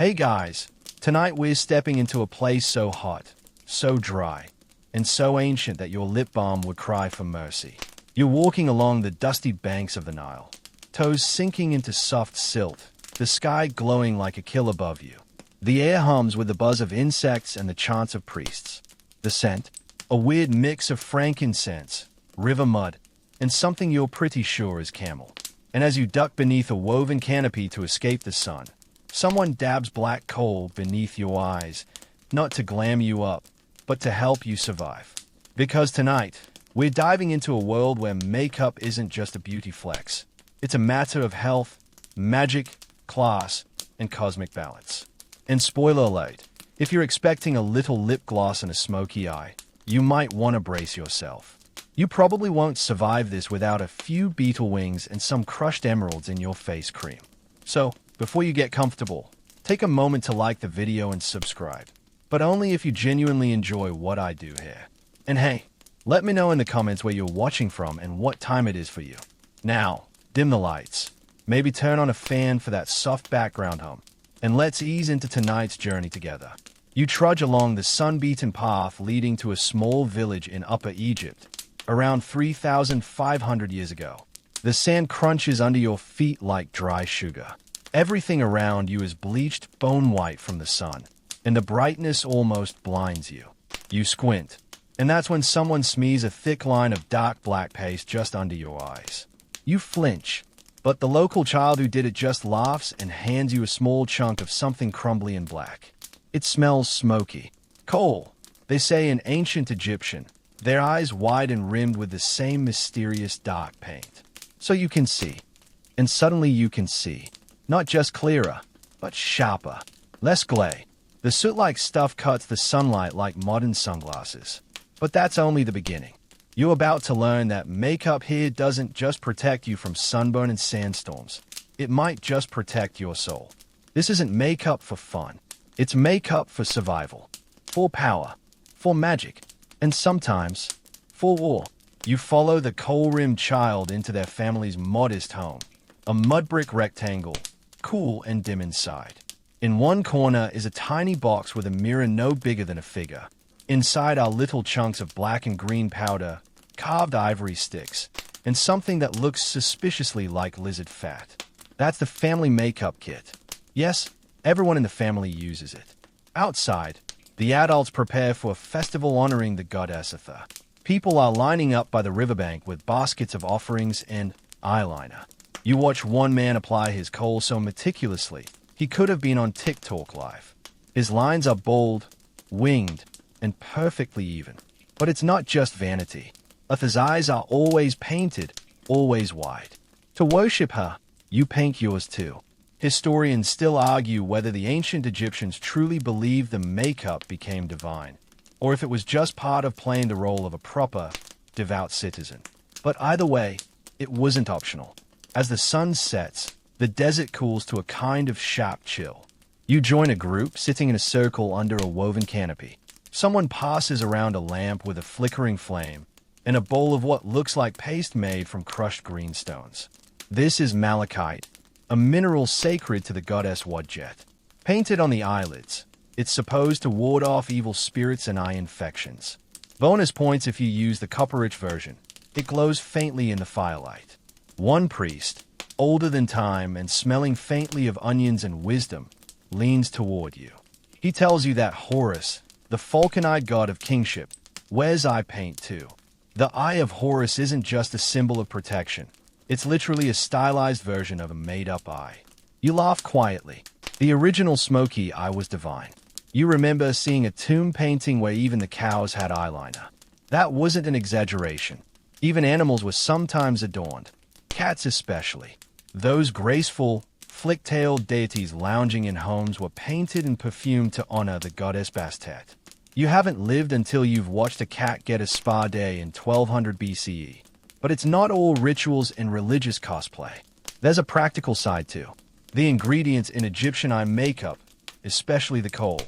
Hey guys, tonight we're stepping into a place so hot, so dry, and so ancient that your lip balm would cry for mercy. You're walking along the dusty banks of the Nile, toes sinking into soft silt, the sky glowing like a kill above you. The air hums with the buzz of insects and the chants of priests. The scent, a weird mix of frankincense, river mud, and something you're pretty sure is camel. And as you duck beneath a woven canopy to escape the sun, someone dabs black coal beneath your eyes, not to glam you up, but to help you survive. Because tonight, we're diving into a world where makeup isn't just a beauty flex. It's a matter of health, magic, class, and cosmic balance. And spoiler alert, if you're expecting a little lip gloss and a smoky eye, you might want to brace yourself. You probably won't survive this without a few beetle wings and some crushed emeralds in your face cream. So, before you get comfortable, take a moment to like the video and subscribe. But only if you genuinely enjoy what I do here. And hey, let me know in the comments where you're watching from and what time it is for you. Now, dim the lights. Maybe turn on a fan for that soft background hum. And let's ease into tonight's journey together. You trudge along the sun-beaten path leading to a small village in Upper Egypt, around 3,500 years ago. The sand crunches under your feet like dry sugar. Everything around you is bleached bone white from the sun, and the brightness almost blinds you. You squint, and that's when someone smears a thick line of dark black paste just under your eyes. You flinch, but the local child who did it just laughs and hands you a small chunk of something crumbly and black. It smells smoky. Kohl, they say in ancient Egyptian, their eyes wide and rimmed with the same mysterious dark paint. So you can see, and suddenly you can see. Not just clearer, but sharper, less glare. The soot-like stuff cuts the sunlight like modern sunglasses. But that's only the beginning. You're about to learn that makeup here doesn't just protect you from sunburn and sandstorms. It might just protect your soul. This isn't makeup for fun. It's makeup for survival, for power, for magic, and sometimes for war. You follow the kohl-rimmed child into their family's modest home, a mud brick rectangle, cool and dim inside. In one corner is a tiny box with a mirror no bigger than a figure. Inside are little chunks of black and green powder, carved ivory sticks, and something that looks suspiciously like lizard fat. That's the family makeup kit. Yes, everyone in the family uses it. Outside, the adults prepare for a festival honoring the goddess Ether. People are lining up by the riverbank with baskets of offerings and eyeliner. You watch one man apply his kohl so meticulously, he could have been on TikTok live. His lines are bold, winged, and perfectly even. But it's not just vanity. Ether's eyes are always painted, always wide. To worship her, you paint yours too. Historians still argue whether the ancient Egyptians truly believed the makeup became divine, or if it was just part of playing the role of a proper, devout citizen. But either way, it wasn't optional. As the sun sets, the desert cools to a kind of sharp chill. You join a group sitting in a circle under a woven canopy. Someone passes around a lamp with a flickering flame and a bowl of what looks like paste made from crushed green stones. This is malachite, a mineral sacred to the goddess Wadjet. Painted on the eyelids, it's supposed to ward off evil spirits and eye infections. Bonus points if you use the copper-rich version. It glows faintly in the firelight. One priest, older than time and smelling faintly of onions and wisdom, leans toward you. He tells you that Horus, the falcon-eyed god of kingship, wears eye paint too. The eye of Horus isn't just a symbol of protection. It's literally a stylized version of a made-up eye. You laugh quietly. The original smoky eye was divine. You remember seeing a tomb painting where even the cows had eyeliner. That wasn't an exaggeration. Even animals were sometimes adorned. Cats especially. Those graceful, flick-tailed deities lounging in homes were painted and perfumed to honor the goddess Bastet. You haven't lived until you've watched a cat get a spa day in 1200 BCE. But it's not all rituals and religious cosplay. There's a practical side too. The ingredients in Egyptian eye makeup, especially the kohl,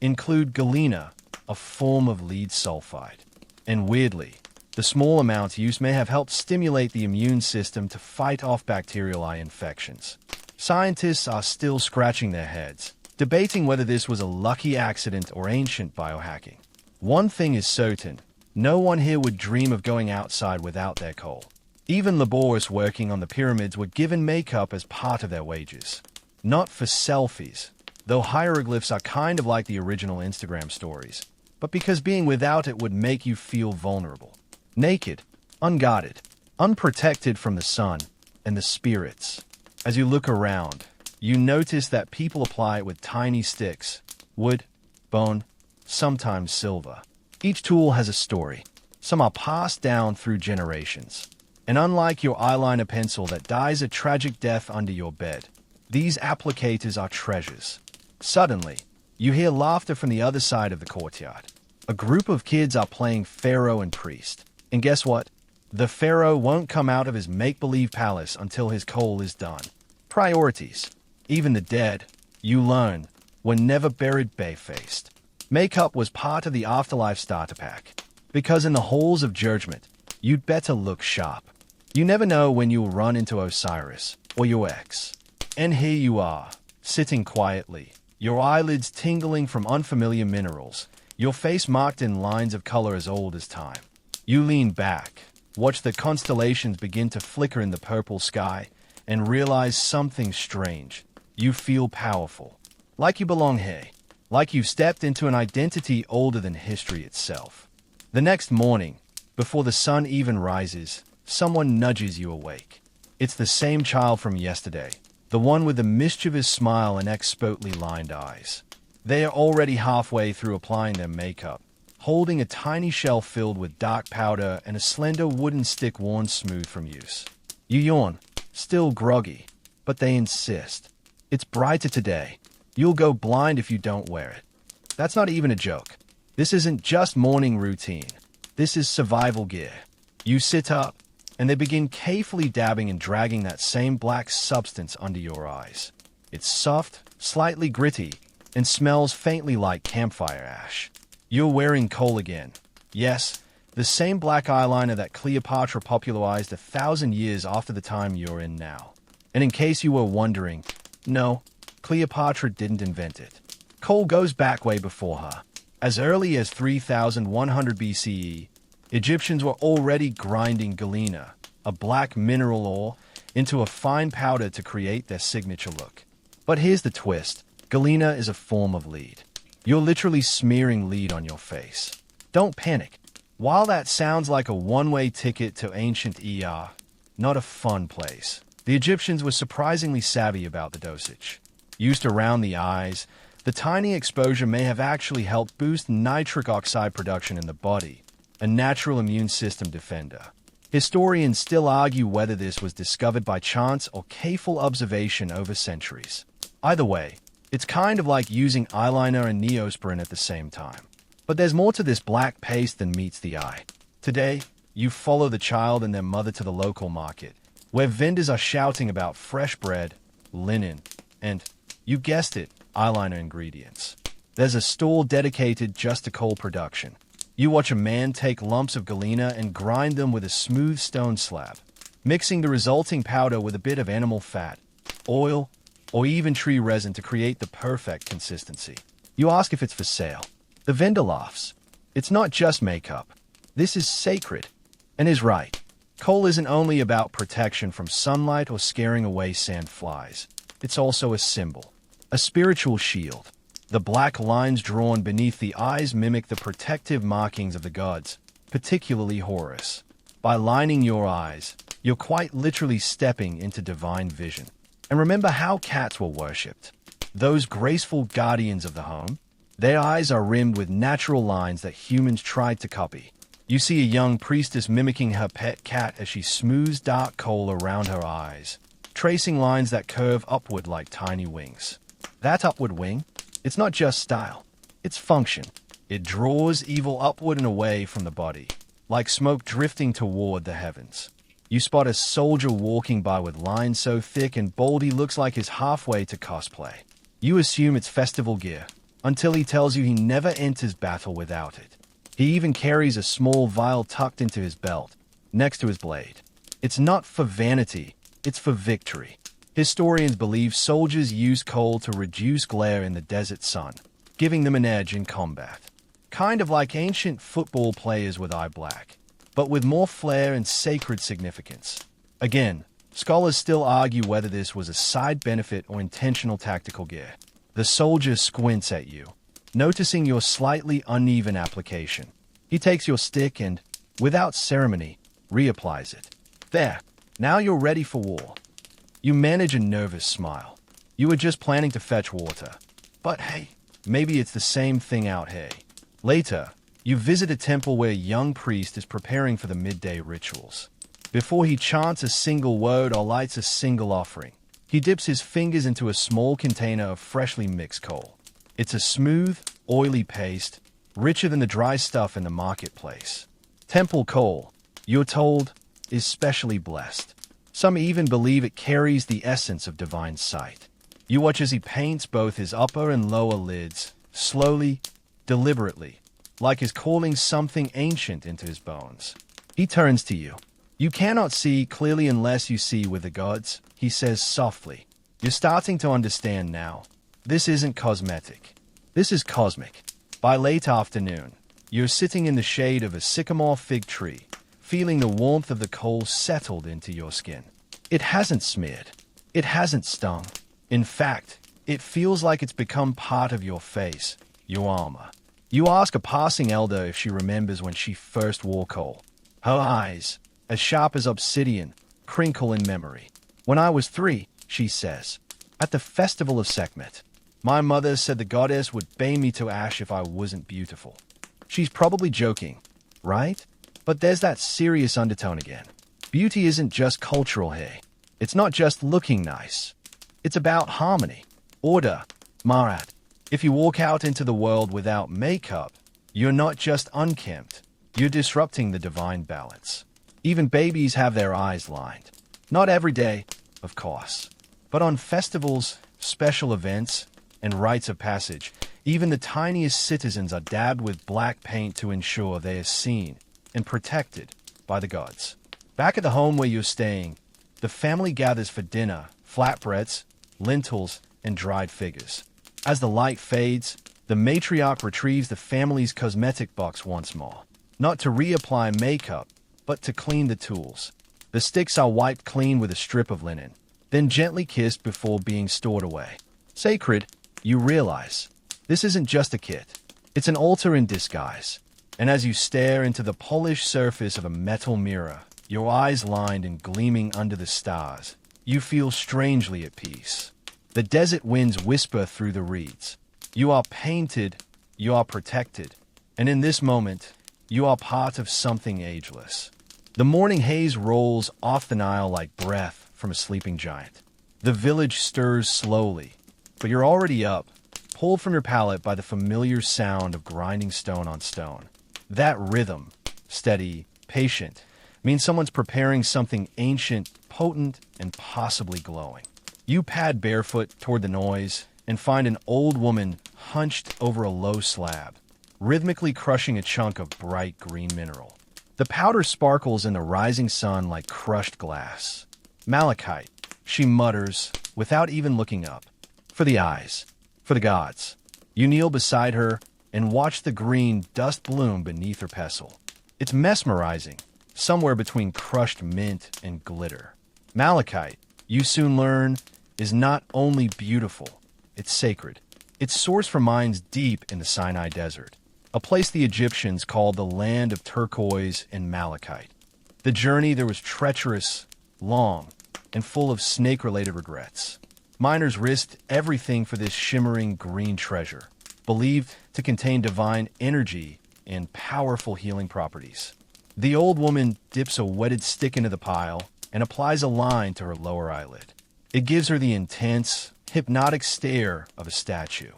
include galena, a form of lead sulfide. And weirdly, the small amounts used may have helped stimulate the immune system to fight off bacterial eye infections. Scientists are still scratching their heads. debating whether this was a lucky accident or ancient biohacking. One thing is certain, no one here would dream of going outside without their Kohl. Even laborers working on the pyramids were given makeup as part of their wages. Not for selfies, though hieroglyphs are kind of like the original Instagram stories, but because being without it would make you feel vulnerable. Naked, unguarded, unprotected from the sun and the spirits. As you look around, you notice that people apply it with tiny sticks, wood, bone, sometimes silver. Each tool has a story. Some are passed down through generations. And unlike your eyeliner pencil that dies a tragic death under your bed, these applicators are treasures. Suddenly, you hear laughter from the other side of the courtyard. A group of kids are playing Pharaoh and Priest. And guess what? The Pharaoh won't come out of his make-believe palace until his Kohl is done. Priorities. Even the dead, you learn, were never buried bare-faced. Makeup was part of the afterlife starter pack, because in the halls of judgment, you'd better look sharp. You never know when you'll run into Osiris or your ex. And here you are, sitting quietly, your eyelids tingling from unfamiliar minerals, your face marked in lines of color as old as time. You lean back, watch the constellations begin to flicker in the purple sky, and realize something strange. You feel powerful, like you belong here, like you've stepped into an identity older than history itself. The next morning, before the sun even rises, someone nudges you awake. It's the same child from yesterday, the one with the mischievous smile and expertly lined eyes. They are already halfway through applying their makeup, holding a tiny shell filled with dark powder and a slender wooden stick worn smooth from use. You yawn, still groggy, but they insist. It's brighter today. You'll go blind if you don't wear it. That's not even a joke. This isn't just morning routine. This is survival gear. You sit up, and they begin carefully dabbing and dragging that same black substance under your eyes. It's soft, slightly gritty, and smells faintly like campfire ash. You're wearing Kohl again. Yes, the same black eyeliner that Cleopatra popularized 1,000 years after the time you're in now. And in case you were wondering, no, Cleopatra didn't invent it. Kohl goes back way before her. As early as 3100 BCE, Egyptians were already grinding galena, a black mineral ore, into a fine powder to create their signature look. But here's the twist. Galena is a form of lead. You're literally smearing lead on your face. Don't panic. While that sounds like a one-way ticket to ancient ER, not a fun place, the Egyptians were surprisingly savvy about the dosage. Used around the eyes, the tiny exposure may have actually helped boost nitric oxide production in the body, a natural immune system defender. Historians still argue whether this was discovered by chance or careful observation over centuries. Either way, it's kind of like using eyeliner and Neosporin at the same time. But there's more to this black paste than meets the eye. Today, you follow the child and their mother to the local market, where vendors are shouting about fresh bread, linen, and, you guessed it, eyeliner ingredients. There's a stall dedicated just to Kohl production. You watch a man take lumps of galena and grind them with a smooth stone slab, mixing the resulting powder with a bit of animal fat, oil, or even tree resin to create the perfect consistency. You ask if it's for sale. The vendor laughs. It's not just makeup. This is sacred. And is right. Kohl isn't only about protection from sunlight or scaring away sand flies. It's also a symbol, a spiritual shield. The black lines drawn beneath the eyes mimic the protective markings of the gods, particularly Horus. By lining your eyes, you're quite literally stepping into divine vision. And remember how cats were worshipped. Those graceful guardians of the home? Their eyes are rimmed with natural lines that humans tried to copy. You see a young priestess mimicking her pet cat as she smooths dark Kohl around her eyes, tracing lines that curve upward like tiny wings. That upward wing? It's not just style. It's function. It draws evil upward and away from the body, like smoke drifting toward the heavens. You spot a soldier walking by with lines so thick and bold he looks like he's halfway to cosplay. You assume it's festival gear, until he tells you he never enters battle without it. He even carries a small vial tucked into his belt, next to his blade. It's not for vanity, it's for victory. Historians believe soldiers used coal to reduce glare in the desert sun, giving them an edge in combat. Kind of like ancient football players with eye black, but with more flair and sacred significance. Again, scholars still argue whether this was a side benefit or intentional tactical gear. The soldier squints at you, noticing your slightly uneven application. He takes your stick and, without ceremony, reapplies it. There, now you're ready for war. You manage a nervous smile. You were just planning to fetch water. But hey, maybe it's the same thing out here. Later, you visit a temple where a young priest is preparing for the midday rituals. Before he chants a single word or lights a single offering, he dips his fingers into a small container of freshly mixed coal. It's a smooth, oily paste, richer than the dry stuff in the marketplace. Temple coal, you're told, is specially blessed. Some even believe it carries the essence of divine sight. You watch as he paints both his upper and lower lids, slowly, deliberately, like he's calling something ancient into his bones. He turns to you. You cannot see clearly unless you see with the gods, he says softly. You're starting to understand now. This isn't cosmetic. This is cosmic. By late afternoon, you're sitting in the shade of a sycamore fig tree, feeling the warmth of the coal settled into your skin. It hasn't smeared. It hasn't stung. In fact, it feels like it's become part of your face, your armor. You ask a passing elder if she remembers when she first wore coal. Her eyes, as sharp as obsidian, crinkle in memory. When I was 3, she says, at the festival of Sekhmet, my mother said the goddess would bane me to ash if I wasn't beautiful. She's probably joking, right? But there's that serious undertone again. Beauty isn't just cultural here. It's not just looking nice. It's about harmony, order, marat. If you walk out into the world without makeup, you're not just unkempt, you're disrupting the divine balance. Even babies have their eyes lined. Not every day, of course, but on festivals, special events, and rites of passage, even the tiniest citizens are dabbed with black paint to ensure they are seen and protected by the gods. Back at the home where you're staying, the family gathers for dinner, flatbreads, lentils, and dried figures. As the light fades, the matriarch retrieves the family's cosmetic box once more, not to reapply makeup, but to clean the tools. The sticks are wiped clean with a strip of linen, then gently kissed before being stored away. Sacred, you realize, this isn't just a kit. It's an altar in disguise. And as you stare into the polished surface of a metal mirror, your eyes lined and gleaming under the stars, you feel strangely at peace. The desert winds whisper through the reeds. You are painted, you are protected, and in this moment, you are part of something ageless. The morning haze rolls off the Nile like breath from a sleeping giant. The village stirs slowly, but you're already up, pulled from your pallet by the familiar sound of grinding stone on stone. That rhythm, steady, patient, means someone's preparing something ancient, potent, and possibly glowing. You pad barefoot toward the noise and find an old woman hunched over a low slab, rhythmically crushing a chunk of bright green mineral. The powder sparkles in the rising sun like crushed glass. Malachite, she mutters, without even looking up. For the eyes, for the gods. You kneel beside her and watch the green dust bloom beneath her pestle. It's mesmerizing, somewhere between crushed mint and glitter. Malachite, you soon learn, is not only beautiful, it's sacred. It's sourced from mines deep in the Sinai Desert, a place the Egyptians called the land of turquoise and malachite. The journey there was treacherous, long, and full of snake-related regrets. Miners risked everything for this shimmering green treasure, believed to contain divine energy and powerful healing properties. The old woman dips a wetted stick into the pile and applies a line to her lower eyelid. It gives her the intense, hypnotic stare of a statue.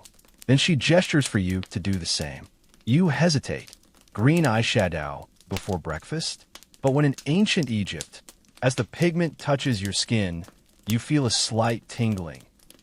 Then she gestures for you to do the same. You hesitate. Green eyeshadow before breakfast? But when in ancient Egypt, as the pigment touches your skin, you feel a slight tingling.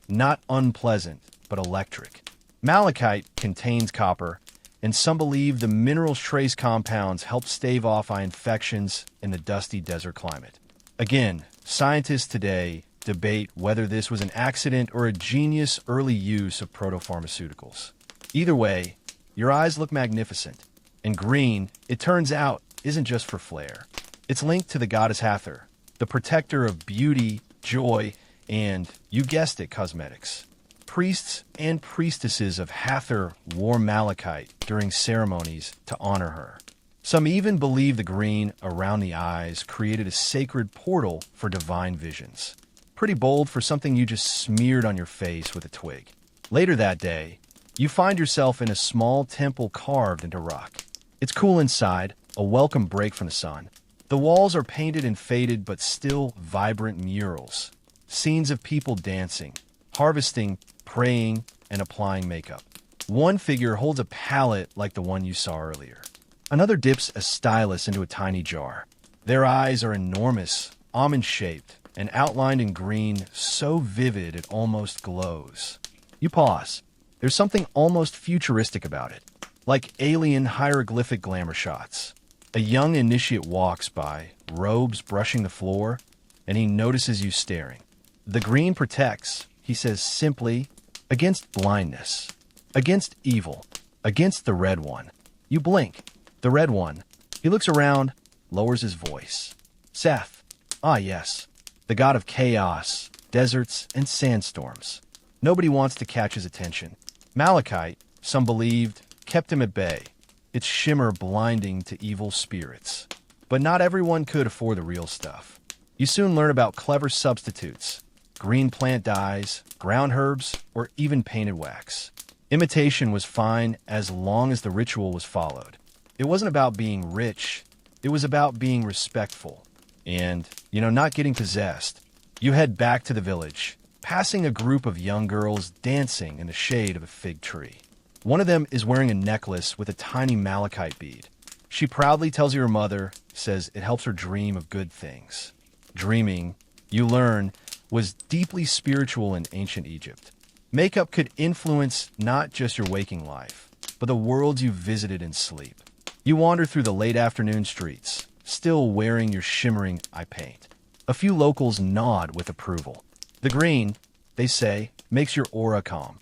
Not unpleasant, but electric. Malachite contains copper, and some believe the mineral's trace compounds help stave off eye infections in the dusty desert climate. Again, scientists today debate whether this was an accident or a genius early use of protopharmaceuticals. Either way, your eyes look magnificent. And green, it turns out, isn't just for flair. It's linked to the goddess Hathor, the protector of beauty, joy, and, you guessed it, cosmetics. Priests and priestesses of Hathor wore malachite during ceremonies to honor her. Some even believe the green around the eyes created a sacred portal for divine visions. Pretty bold for something you just smeared on your face with a twig. Later that day, you find yourself in a small temple carved into rock. It's cool inside, a welcome break from the sun. The walls are painted and faded but still vibrant murals. Scenes of people dancing, harvesting, praying, and applying makeup. One figure holds a palette like the one you saw earlier. Another dips a stylus into a tiny jar. Their eyes are enormous, almond-shaped, and outlined in green so vivid it almost glows. You pause. There's something almost futuristic about it, like alien hieroglyphic glamour shots. A young initiate walks by, robes brushing the floor, and he notices you staring. The green protects, he says simply, against blindness, against evil, against the red one. You blink. The red one. He looks around, lowers his voice. Seth. Ah, yes. The god of chaos, deserts, and sandstorms. Nobody wants to catch his attention. Malachite, some believed, kept him at bay, its shimmer blinding to evil spirits. But not everyone could afford the real stuff. You soon learn about clever substitutes, green plant dyes, ground herbs, or even painted wax. Imitation was fine as long as the ritual was followed. It wasn't about being rich, it was about being respectful. And, not getting possessed. You head back to the village, passing a group of young girls dancing in the shade of a fig tree. One of them is wearing a necklace with a tiny malachite bead. She proudly tells your mother, says it helps her dream of good things. Dreaming, you learn, was deeply spiritual in ancient Egypt. Makeup could influence not just your waking life, but the worlds you visited in sleep. You wander through the late afternoon streets, still wearing your shimmering eye paint. A few locals nod with approval. The green, they say, makes your aura calm.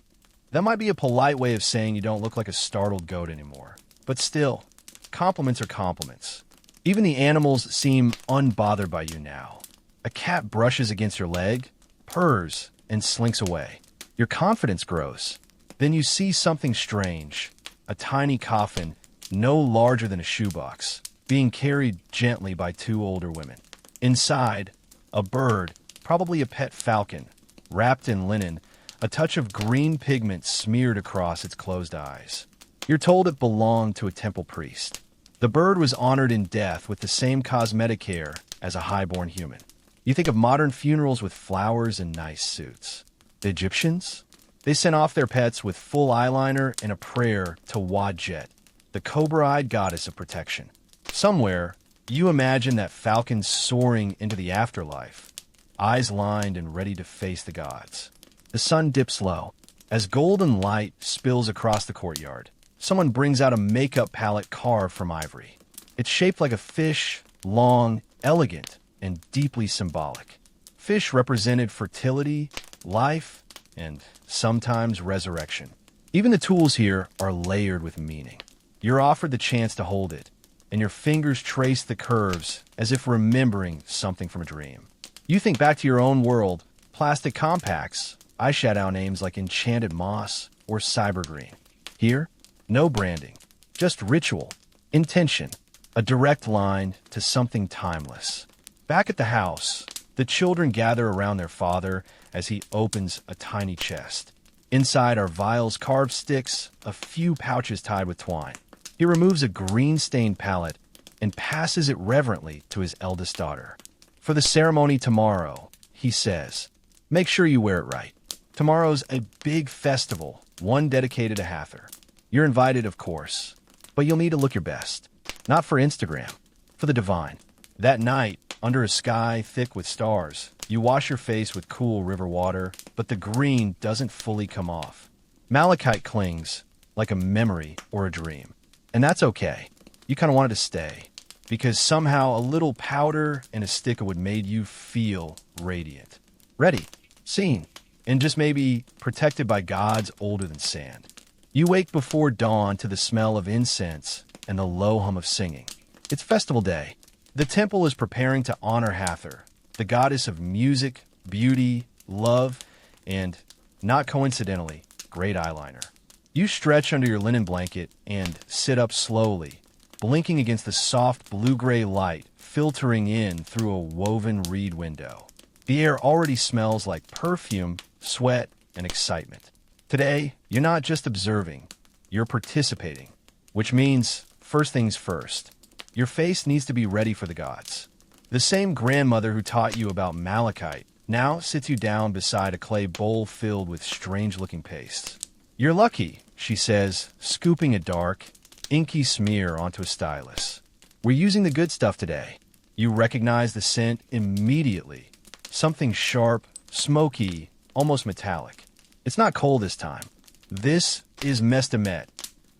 That might be a polite way of saying you don't look like a startled goat anymore. But still, compliments are compliments. Even the animals seem unbothered by you now. A cat brushes against your leg, purrs, and slinks away. Your confidence grows. Then you see something strange. A tiny coffin, no larger than a shoebox, being carried gently by two older women. Inside, a bird, probably a pet falcon, wrapped in linen, a touch of green pigment smeared across its closed eyes. You're told it belonged to a temple priest. The bird was honored in death with the same cosmetic care as a highborn human. You think of modern funerals with flowers and nice suits. The Egyptians? They sent off their pets with full eyeliner and a prayer to Wadjet, the cobra-eyed goddess of protection. Somewhere, you imagine that falcon soaring into the afterlife, eyes lined and ready to face the gods. The sun dips low. As golden light spills across the courtyard, someone brings out a makeup palette carved from ivory. It's shaped like a fish, long, elegant, and deeply symbolic. Fish represented fertility, life, and sometimes resurrection. Even the tools here are layered with meaning. You're offered the chance to hold it, and your fingers trace the curves as if remembering something from a dream. You think back to your own world, plastic compacts, eyeshadow names like Enchanted Moss or Cybergreen. Here, no branding, just ritual, intention, a direct line to something timeless. Back at the house, the children gather around their father as he opens a tiny chest. Inside are vials, carved sticks, a few pouches tied with twine. He removes a green-stained palette and passes it reverently to his eldest daughter. For the ceremony tomorrow, he says, make sure you wear it right. Tomorrow's a big festival, one dedicated to Hathor. You're invited, of course, but you'll need to look your best. Not for Instagram, for the divine. That night, under a sky thick with stars, you wash your face with cool river water, but the green doesn't fully come off. Malachite clings, like a memory or a dream. And that's okay. You kind of wanted to stay, because somehow a little powder and a stick would made you feel radiant. Ready, seen, and just maybe protected by gods older than sand. You wake before dawn to the smell of incense and the low hum of singing. It's festival day. The temple is preparing to honor Hathor, the goddess of music, beauty, love, and, not coincidentally, great eyeliner. You stretch under your linen blanket and sit up slowly, blinking against the soft blue-gray light filtering in through a woven reed window. The air already smells like perfume, sweat, and excitement. Today, you're not just observing, you're participating, which means, first things first, your face needs to be ready for the gods. The same grandmother who taught you about malachite now sits you down beside a clay bowl filled with strange-looking pastes. You're lucky, she says, scooping a dark, inky smear onto a stylus. We're using the good stuff today. You recognize the scent immediately. Something sharp, smoky, almost metallic. It's not Kohl this time. This is mestamet,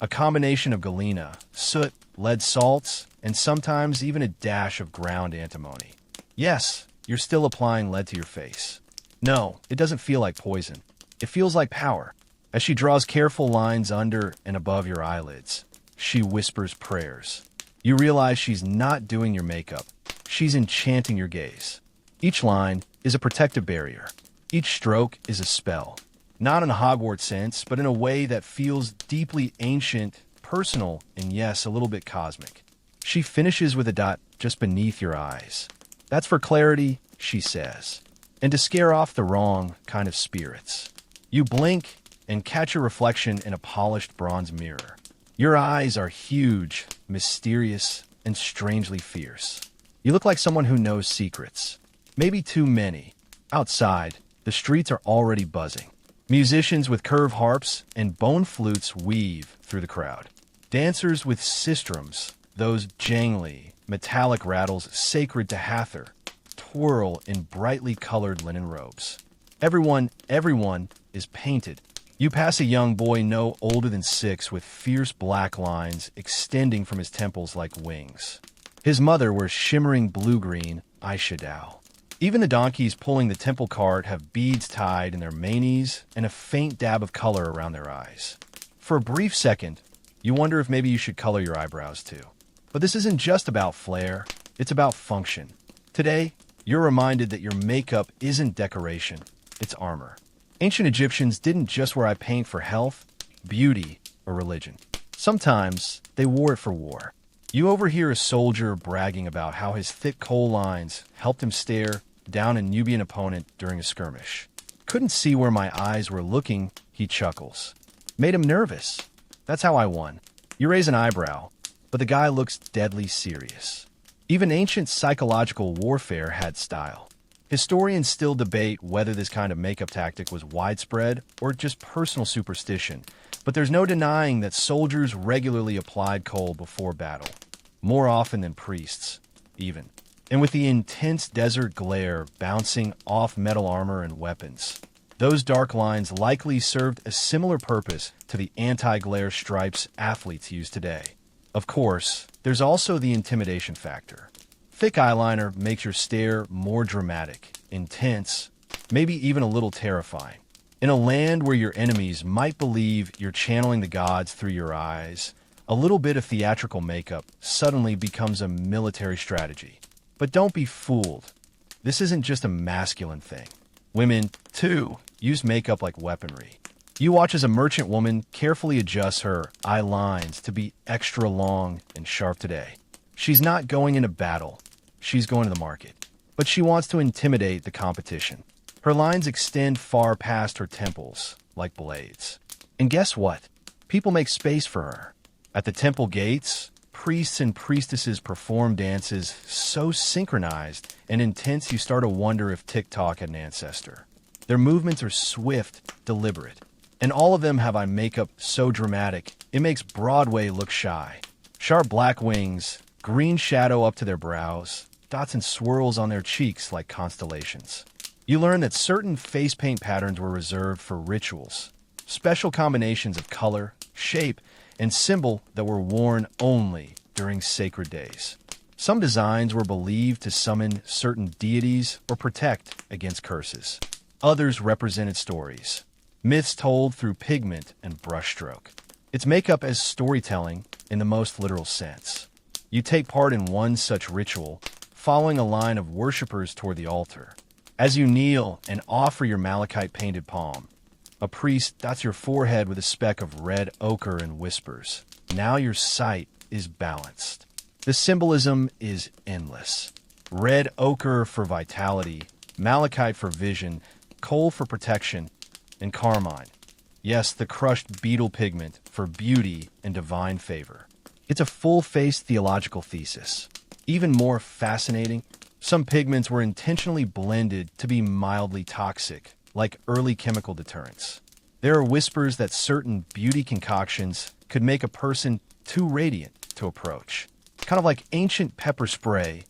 a combination of galena, soot, lead salts, and sometimes even a dash of ground antimony. Yes, you're still applying lead to your face. No, it doesn't feel like poison. It feels like power. As she draws careful lines under and above your eyelids, she whispers prayers. You realize she's not doing your makeup. She's enchanting your gaze. Each line is a protective barrier. Each stroke is a spell. Not in a Hogwarts sense, but in a way that feels deeply ancient, personal, and yes, a little bit cosmic. She finishes with a dot just beneath your eyes. That's for clarity, she says, and to scare off the wrong kind of spirits. You blink and catch a reflection in a polished bronze mirror. Your eyes are huge, mysterious, and strangely fierce. You look like someone who knows secrets. Maybe too many. Outside, the streets are already buzzing. Musicians with curved harps and bone flutes weave through the crowd. Dancers with sistrums, those jangly, metallic rattles sacred to Hathor, twirl in brightly colored linen robes. Everyone is painted. You pass a young boy no older than 6 with fierce black lines extending from his temples like wings. His mother wears shimmering blue-green eyeshadow. Even the donkeys pulling the temple cart have beads tied in their manes and a faint dab of color around their eyes. For a brief second, you wonder if maybe you should color your eyebrows too. But this isn't just about flair, it's about function. Today, you're reminded that your makeup isn't decoration, it's armor. Ancient Egyptians didn't just wear eye paint for health, beauty, or religion. Sometimes they wore it for war. You overhear a soldier bragging about how his thick coal lines helped him stare down a Nubian opponent during a skirmish. Couldn't see where my eyes were looking, he chuckles. Made him nervous. That's how I won. You raise an eyebrow, but the guy looks deadly serious. Even ancient psychological warfare had style. Historians still debate whether this kind of makeup tactic was widespread or just personal superstition, but there's no denying that soldiers regularly applied kohl before battle, more often than priests, even. And with the intense desert glare bouncing off metal armor and weapons, those dark lines likely served a similar purpose to the anti-glare stripes athletes use today. Of course, there's also the intimidation factor. Thick eyeliner makes your stare more dramatic, intense, maybe even a little terrifying. In a land where your enemies might believe you're channeling the gods through your eyes, a little bit of theatrical makeup suddenly becomes a military strategy. But don't be fooled. This isn't just a masculine thing. Women, too, use makeup like weaponry. You watch as a merchant woman carefully adjusts her eye lines to be extra long and sharp today. She's not going into battle. She's going to the market. But she wants to intimidate the competition. Her lines extend far past her temples, like blades. And guess what? People make space for her. At the temple gates, priests and priestesses perform dances so synchronized and intense you start to wonder if TikTok had an ancestor. Their movements are swift, deliberate. And all of them have eye makeup so dramatic, it makes Broadway look shy. Sharp black wings, green shadow up to their brows, dots and swirls on their cheeks like constellations. You learn that certain face paint patterns were reserved for rituals, special combinations of color, shape, and symbol that were worn only during sacred days. Some designs were believed to summon certain deities or protect against curses. Others represented stories, myths told through pigment and brushstroke. It's makeup as storytelling in the most literal sense. You take part in one such ritual, following a line of worshippers toward the altar. As you kneel and offer your malachite-painted palm, a priest dots your forehead with a speck of red ochre and whispers, "Now your sight is balanced." The symbolism is endless. Red ochre for vitality, malachite for vision, kohl for protection, and carmine. Yes, the crushed beetle pigment for beauty and divine favor. It's a full-faced theological thesis. Even more fascinating, some pigments were intentionally blended to be mildly toxic, like early chemical deterrents. There are whispers that certain beauty concoctions could make a person too radiant to approach. Kind of like ancient pepper spray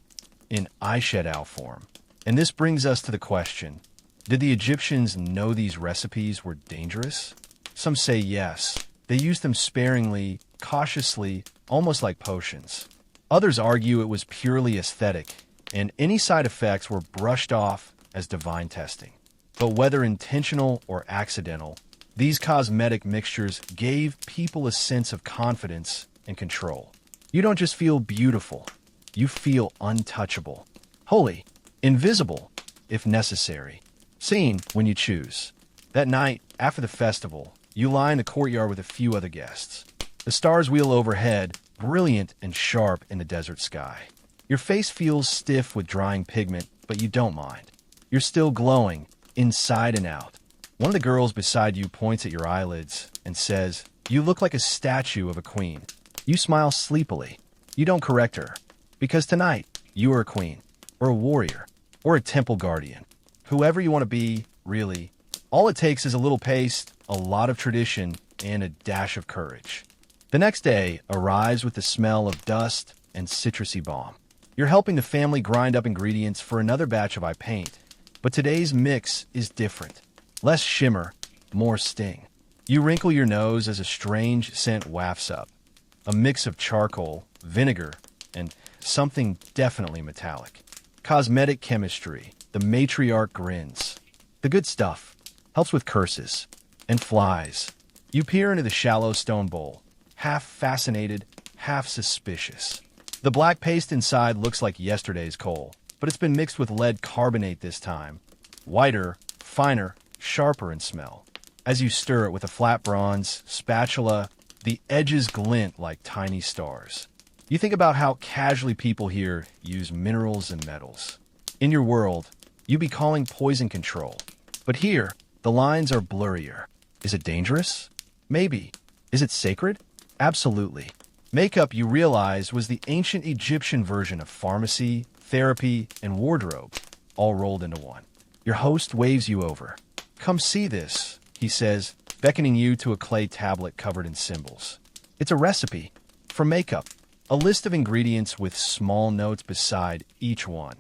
in eyeshadow form. And this brings us to the question, did the Egyptians know these recipes were dangerous? Some say yes. They used them sparingly, cautiously, almost like potions. Others argue it was purely aesthetic, and any side effects were brushed off as divine testing. But whether intentional or accidental, these cosmetic mixtures gave people a sense of confidence and control. You don't just feel beautiful, you feel untouchable, holy, invisible, if necessary, seen when you choose. That night, after the festival, you lie in the courtyard with a few other guests. The stars wheel overhead, brilliant and sharp in the desert sky. Your face feels stiff with drying pigment, but you don't mind. You're still glowing, inside and out. One of the girls beside you points at your eyelids and says, "You look like a statue of a queen." You smile sleepily. You don't correct her, because tonight you are a queen, or a warrior, or a temple guardian. Whoever you want to be, really. All it takes is a little paste, a lot of tradition, and a dash of courage. The next day arrives with the smell of dust and citrusy balm. You're helping the family grind up ingredients for another batch of eye paint, but today's mix is different. Less shimmer, more sting. You wrinkle your nose as a strange scent wafts up. A mix of charcoal, vinegar, and something definitely metallic. Cosmetic chemistry. The matriarch grins. The good stuff. Helps with curses. And flies. You peer into the shallow stone bowl, half fascinated, half suspicious. The black paste inside looks like yesterday's Kohl, but it's been mixed with lead carbonate this time. Whiter, finer, sharper in smell. As you stir it with a flat bronze spatula, the edges glint like tiny stars. You think about how casually people here use minerals and metals. In your world, you'd be calling poison control. But here, the lines are blurrier. Is it dangerous? Maybe. Is it sacred? Absolutely. Makeup, you realize, was the ancient Egyptian version of pharmacy, therapy, and wardrobe, all rolled into one. Your host waves you over. "Come see this," he says, beckoning you to a clay tablet covered in symbols. It's a recipe for makeup, a list of ingredients with small notes beside each one.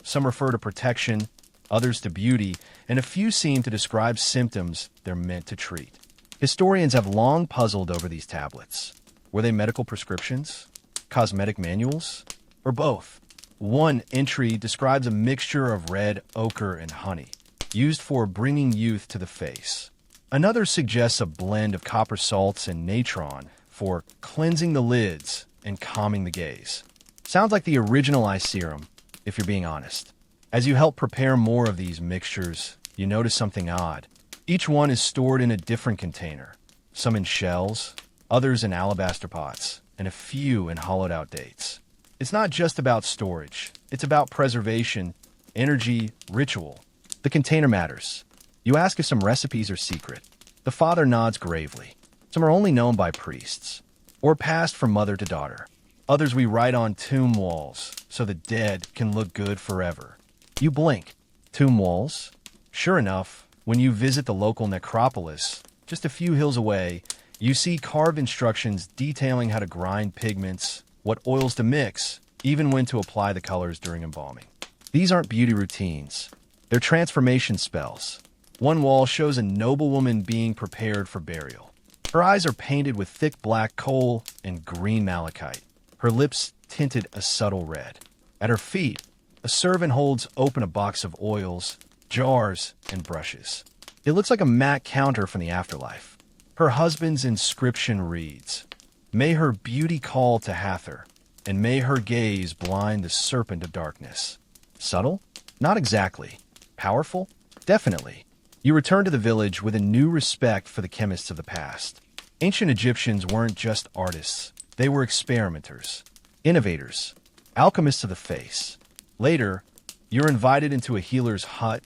Some refer to protection, others to beauty, and a few seem to describe symptoms they're meant to treat. Historians have long puzzled over these tablets. Were they medical prescriptions, cosmetic manuals, or both? One entry describes a mixture of red ochre and honey, used for bringing youth to the face. Another suggests a blend of copper salts and natron for cleansing the lids and calming the gaze. Sounds like the original eye serum, if you're being honest. As you help prepare more of these mixtures, you notice something odd. Each one is stored in a different container, some in shells, others in alabaster pots, and a few in hollowed-out dates. It's not just about storage. It's about preservation, energy, ritual. The container matters. You ask if some recipes are secret. The father nods gravely. Some are only known by priests, or passed from mother to daughter. Others we write on tomb walls, so the dead can look good forever. You blink. Tomb walls? Sure enough, when you visit the local necropolis, just a few hills away, you see carved instructions detailing how to grind pigments, what oils to mix, even when to apply the colors during embalming. These aren't beauty routines. They're transformation spells. One wall shows a noblewoman being prepared for burial. Her eyes are painted with thick black kohl and green malachite. Her lips tinted a subtle red. At her feet, a servant holds open a box of oils, jars, and brushes. It looks like a matte counter from the afterlife. Her husband's inscription reads, "May her beauty call to Hathor, and may her gaze blind the serpent of darkness." Subtle? Not exactly. Powerful? Definitely. You return to the village with a new respect for the chemists of the past. Ancient Egyptians weren't just artists. They were experimenters, innovators, alchemists of the face. Later, you're invited into a healer's hut,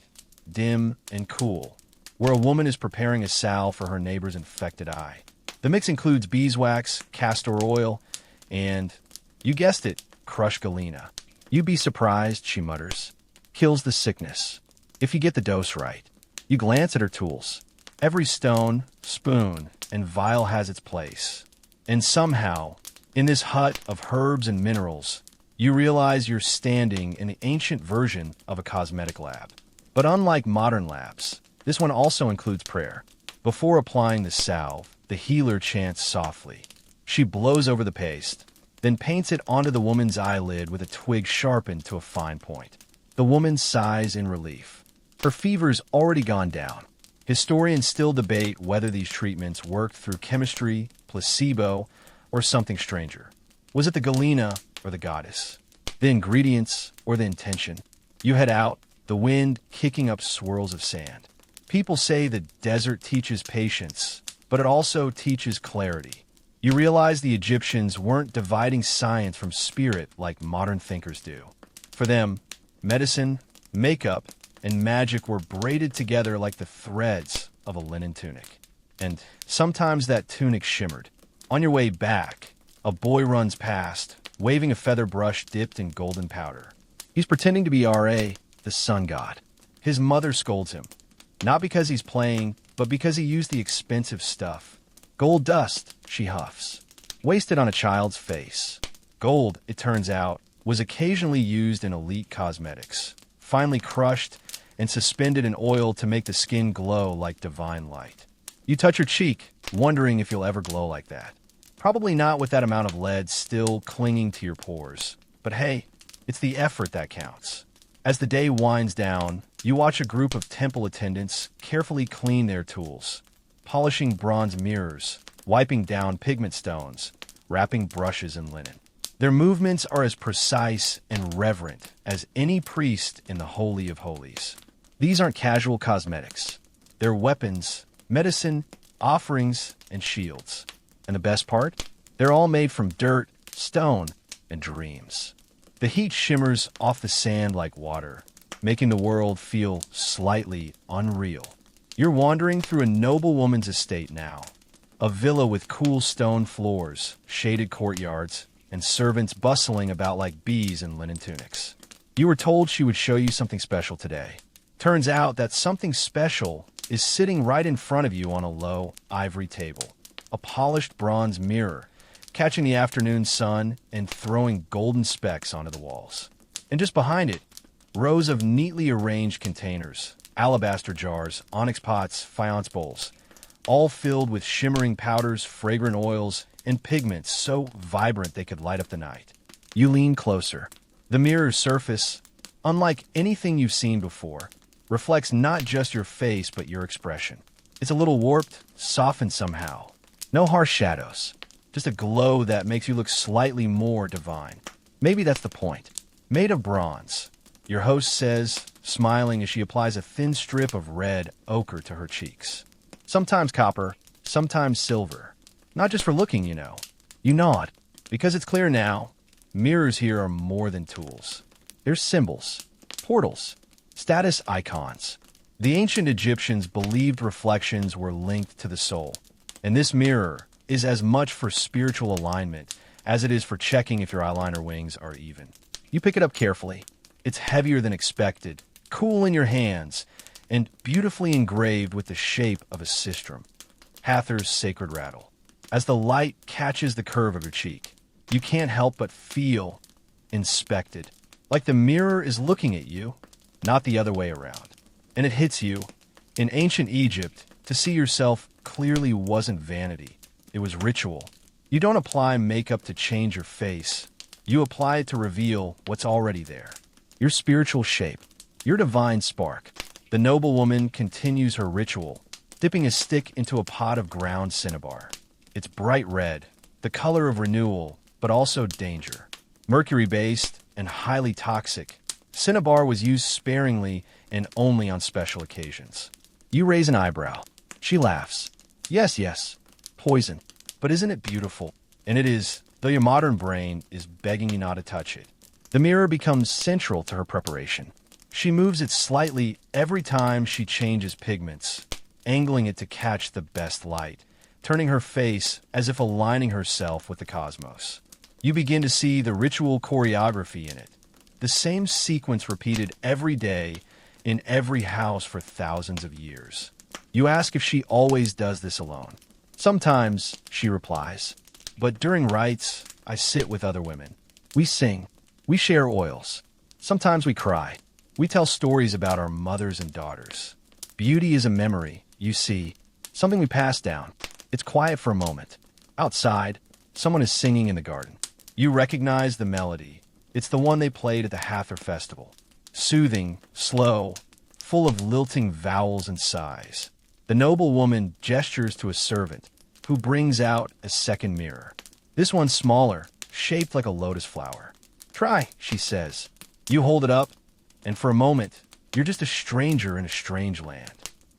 dim and cool, where a woman is preparing a salve for her neighbor's infected eye. The mix includes beeswax, castor oil, and, you guessed it, crushed galena. "You'd be surprised," she mutters. "Kills the sickness, if you get the dose right." You glance at her tools. Every stone, spoon, and vial has its place. And somehow, in this hut of herbs and minerals, you realize you're standing in the ancient version of a cosmetic lab. But unlike modern labs, this one also includes prayer. Before applying the salve, the healer chants softly. She blows over the paste, then paints it onto the woman's eyelid with a twig sharpened to a fine point. The woman sighs in relief. Her fever's already gone down. Historians still debate whether these treatments worked through chemistry, placebo, or something stranger. Was it the galena or the goddess? The ingredients or the intention? You head out, the wind kicking up swirls of sand. People say the desert teaches patience, but it also teaches clarity. You realize the Egyptians weren't dividing science from spirit like modern thinkers do. For them, medicine, makeup, and magic were braided together like the threads of a linen tunic. And sometimes that tunic shimmered. On your way back, a boy runs past, waving a feather brush dipped in golden powder. He's pretending to be Ra, the sun god. His mother scolds him, not because he's playing, but because he used the expensive stuff. "Gold dust," she huffs, wasted on a child's face. Gold, it turns out, was occasionally used in elite cosmetics, finely crushed and suspended in oil to make the skin glow like divine light. You touch your cheek, wondering if you'll ever glow like that. Probably not with that amount of lead still clinging to your pores. But hey, it's the effort that counts. As the day winds down, you watch a group of temple attendants carefully clean their tools, polishing bronze mirrors, wiping down pigment stones, wrapping brushes in linen. Their movements are as precise and reverent as any priest in the Holy of Holies. These aren't casual cosmetics. They're weapons, medicine, offerings, and shields. And the best part? They're all made from dirt, stone, and dreams. The heat shimmers off the sand like water, making the world feel slightly unreal. You're wandering through a noble woman's estate now. A villa with cool stone floors, shaded courtyards, and servants bustling about like bees in linen tunics. You were told she would show you something special today. Turns out that something special is sitting right in front of you on a low ivory table. A polished bronze mirror, catching the afternoon sun and throwing golden specks onto the walls. And just behind it, rows of neatly arranged containers, alabaster jars, onyx pots, faience bowls, all filled with shimmering powders, fragrant oils, and pigments so vibrant they could light up the night. You lean closer. The mirror's surface, unlike anything you've seen before, reflects not just your face but your expression. It's a little warped, softened somehow. No harsh shadows, just a glow that makes you look slightly more divine. Maybe that's the point. Made of bronze, your host says, smiling as she applies a thin strip of red ochre to her cheeks. Sometimes copper, sometimes silver. Not just for looking, you know. You nod, because it's clear now, mirrors here are more than tools. They're symbols, portals, status icons. The ancient Egyptians believed reflections were linked to the soul, and this mirror is as much for spiritual alignment as it is for checking if your eyeliner wings are even. You pick it up carefully. It's heavier than expected, cool in your hands, and beautifully engraved with the shape of a sistrum, Hathor's sacred rattle. As the light catches the curve of your cheek, you can't help but feel inspected, like the mirror is looking at you, not the other way around. And it hits you. In ancient Egypt, to see yourself clearly wasn't vanity. It was ritual. You don't apply makeup to change your face. You apply it to reveal what's already there. Your spiritual shape, your divine spark. The noblewoman continues her ritual, dipping a stick into a pot of ground cinnabar. It's bright red, the color of renewal, but also danger. Mercury-based and highly toxic, cinnabar was used sparingly and only on special occasions. You raise an eyebrow. She laughs. Yes, yes, poison. But isn't it beautiful? And it is, though your modern brain is begging you not to touch it. The mirror becomes central to her preparation. She moves it slightly every time she changes pigments, angling it to catch the best light, turning her face as if aligning herself with the cosmos. You begin to see the ritual choreography in it. The same sequence repeated every day in every house for thousands of years. You ask if she always does this alone. Sometimes, she replies. But during rites, I sit with other women. We sing. We share oils. Sometimes we cry. We tell stories about our mothers and daughters. Beauty is a memory, you see, something we pass down. It's quiet for a moment. Outside, someone is singing in the garden. You recognize the melody. It's the one they played at the Hathor festival. Soothing, slow, full of lilting vowels and sighs. The noblewoman gestures to a servant, who brings out a second mirror. This one's smaller, shaped like a lotus flower. Try, she says. You hold it up, and for a moment, you're just a stranger in a strange land.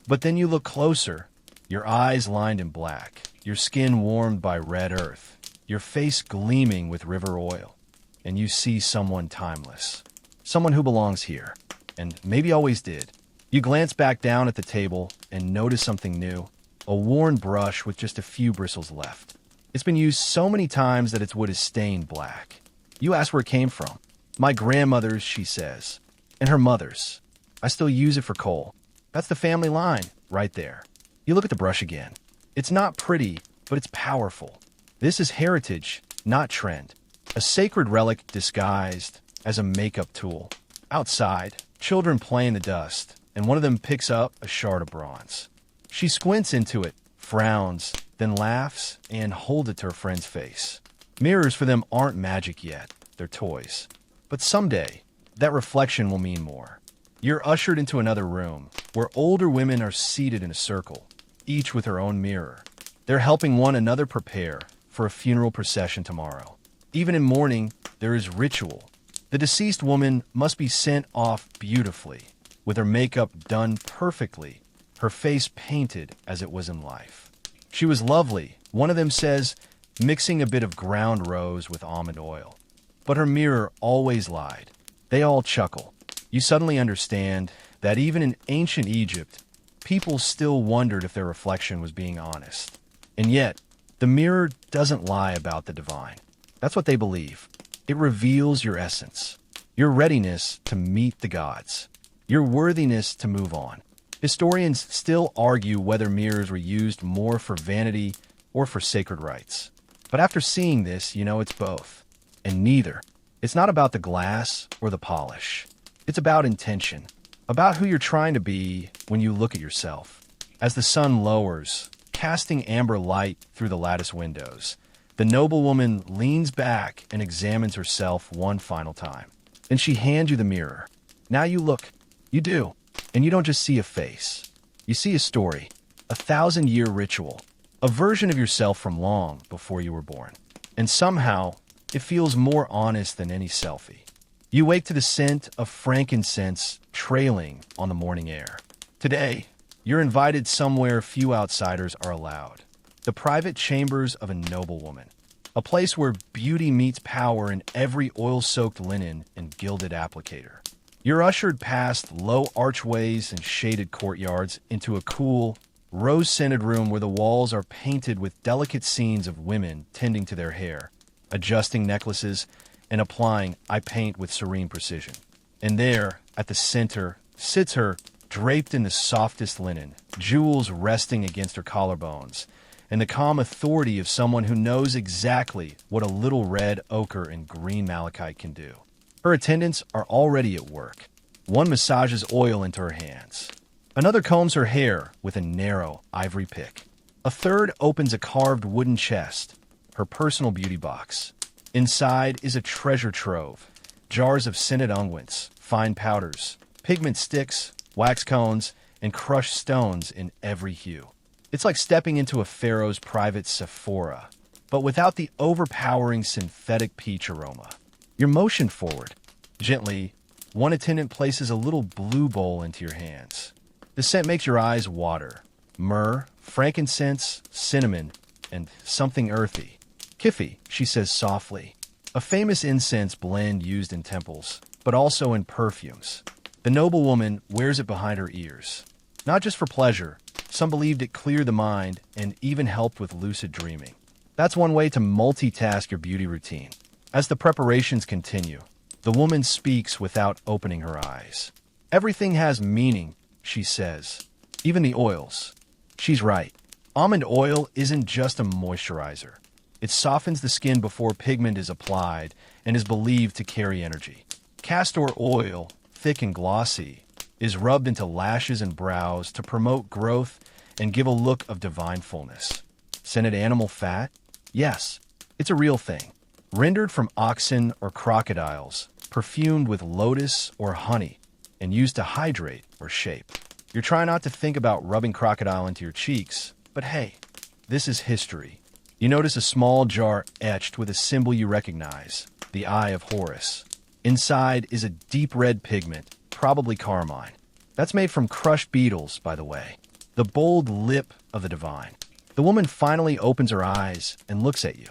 But then you look closer, your eyes lined in black, your skin warmed by red earth, your face gleaming with river oil, and you see someone timeless. Someone who belongs here, and maybe always did. You glance back down at the table and notice something new, a worn brush with just a few bristles left. It's been used so many times that its wood is stained black. You ask where it came from. My grandmother's, she says, and her mother's. I still use it for Kohl. That's the family line, right there. You look at the brush again. It's not pretty, but it's powerful. This is heritage, not trend. A sacred relic disguised as a makeup tool. Outside, children play in the dust, and one of them picks up a shard of bronze. She squints into it, frowns, then laughs, and holds it to her friend's face. Mirrors for them aren't magic yet. They're toys. But someday, that reflection will mean more. You're ushered into another room, where older women are seated in a circle, each with her own mirror. They're helping one another prepare for a funeral procession tomorrow. Even in mourning, there is ritual. The deceased woman must be sent off beautifully, with her makeup done perfectly, her face painted as it was in life. She was lovely, one of them says, mixing a bit of ground rose with almond oil. But her mirror always lied. They all chuckle. You suddenly understand that even in ancient Egypt, people still wondered if their reflection was being honest. And yet, the mirror doesn't lie about the divine. That's what they believe. It reveals your essence, your readiness to meet the gods, your worthiness to move on. Historians still argue whether mirrors were used more for vanity or for sacred rites. But after seeing this, you know it's both. And neither. It's not about the glass or the polish. It's about intention, about who you're trying to be when you look at yourself. As the sun lowers, casting amber light through the lattice windows, the noblewoman leans back and examines herself one final time. Then she hands you the mirror. Now you look. You do. And you don't just see a face. You see a story, a 1,000-year ritual, a version of yourself from long before you were born. And somehow, it feels more honest than any selfie. You wake to the scent of frankincense trailing on the morning air. Today, you're invited somewhere few outsiders are allowed. The private chambers of a noblewoman. A place where beauty meets power in every oil-soaked linen and gilded applicator. You're ushered past low archways and shaded courtyards into a cool, rose-scented room where the walls are painted with delicate scenes of women tending to their hair, adjusting necklaces, and applying eye paint with serene precision. And there, at the center, sits her, draped in the softest linen, jewels resting against her collarbones, and the calm authority of someone who knows exactly what a little red ochre and green malachite can do. Her attendants are already at work. One massages oil into her hands. Another combs her hair with a narrow ivory pick. A third opens a carved wooden chest, her personal beauty box. Inside is a treasure trove. Jars of scented unguents, fine powders, pigment sticks, wax cones, and crushed stones in every hue. It's like stepping into a pharaoh's private Sephora, but without the overpowering synthetic peach aroma. You're motioned forward. Gently, one attendant places a little blue bowl into your hands. The scent makes your eyes water. Myrrh, frankincense, cinnamon, and something earthy. Kyphi, she says softly. A famous incense blend used in temples, but also in perfumes. The noblewoman wears it behind her ears. Not just for pleasure, some believed it cleared the mind and even helped with lucid dreaming. That's one way to multitask your beauty routine. As the preparations continue, the woman speaks without opening her eyes. Everything has meaning, she says. Even the oils. She's right. Almond oil isn't just a moisturizer. It softens the skin before pigment is applied and is believed to carry energy. Castor oil, thick and glossy, is rubbed into lashes and brows to promote growth and give a look of divine fullness. Scented animal fat? Yes, it's a real thing. Rendered from oxen or crocodiles, perfumed with lotus or honey, and used to hydrate or shape. You're trying not to think about rubbing crocodile into your cheeks, but hey, this is history. You notice a small jar etched with a symbol you recognize, the Eye of Horus. Inside is a deep red pigment, probably carmine. That's made from crushed beetles, by the way. The bold lip of the divine. The woman finally opens her eyes and looks at you.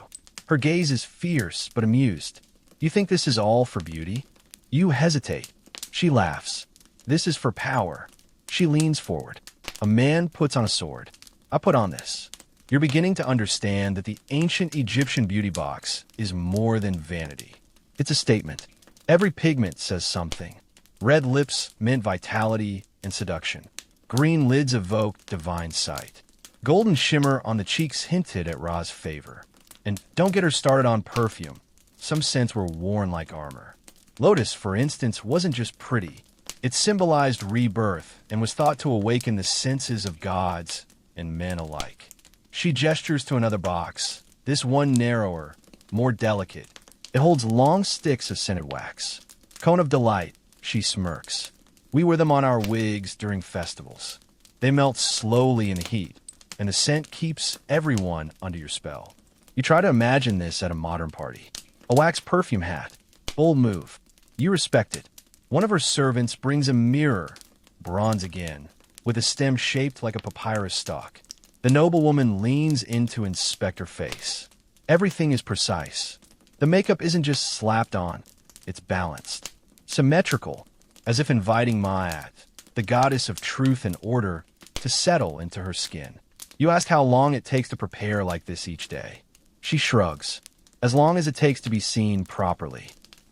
Her gaze is fierce but amused. You think this is all for beauty? You hesitate. She laughs. This is for power. She leans forward. A man puts on a sword. I put on this. You're beginning to understand that the ancient Egyptian beauty box is more than vanity. It's a statement. Every pigment says something. Red lips meant vitality and seduction. Green lids evoke divine sight. Golden shimmer on the cheeks hinted at Ra's favor. And don't get her started on perfume. Some scents were worn like armor. Lotus, for instance, wasn't just pretty. It symbolized rebirth and was thought to awaken the senses of gods and men alike. She gestures to another box, this one narrower, more delicate. It holds long sticks of scented wax. Cone of delight, she smirks. We wear them on our wigs during festivals. They melt slowly in the heat, and the scent keeps everyone under your spell. You try to imagine this at a modern party. A wax perfume hat. Bold move. You respect it. One of her servants brings a mirror, bronze again, with a stem shaped like a papyrus stalk. The noblewoman leans in to inspect her face. Everything is precise. The makeup isn't just slapped on. It's balanced. Symmetrical, as if inviting Ma'at, the goddess of truth and order, to settle into her skin. You ask how long it takes to prepare like this each day. She shrugs. As long as it takes to be seen properly.